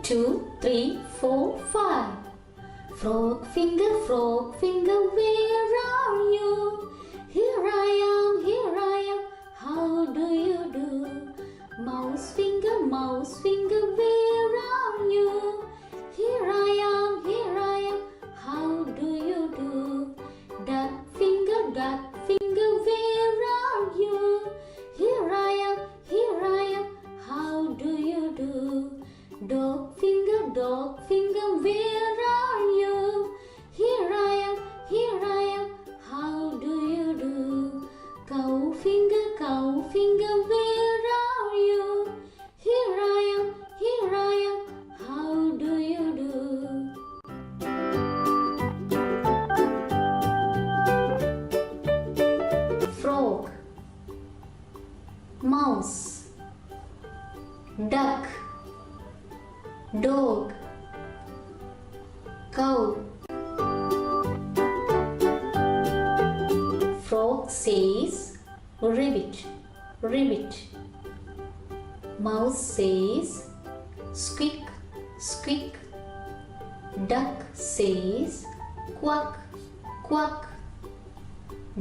2, 3, 4, 5. Frog finger, where are you? Here I am, how do you do? Mouse finger, where are you? Here I am, how do you do? Duck finger, where are you? Here I am, how do you do? Dog finger, where are you? Here I am, how do you do? Cow finger, where are you? Here I am, how do you do? Frog, mouse, duck, dog, cow. Frog says ribbit. Mouse says squeak. Duck says quack.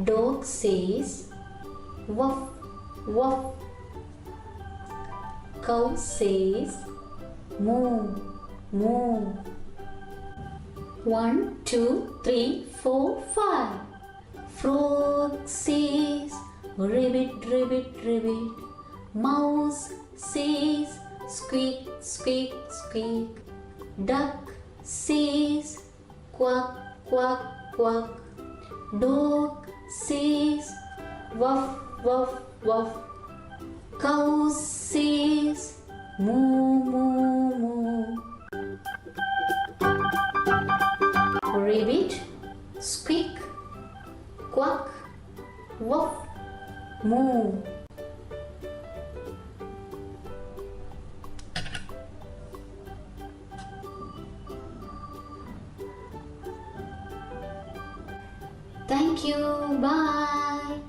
Dog says woof. Cow says moo. 1, 2, 3, 4, 5. Frog says ribbit. Mouse says squeak. Duck says quack. Dog says woof. Cow says moo. Ribbit, squeak, quack, woof, moo. Thank you. Bye.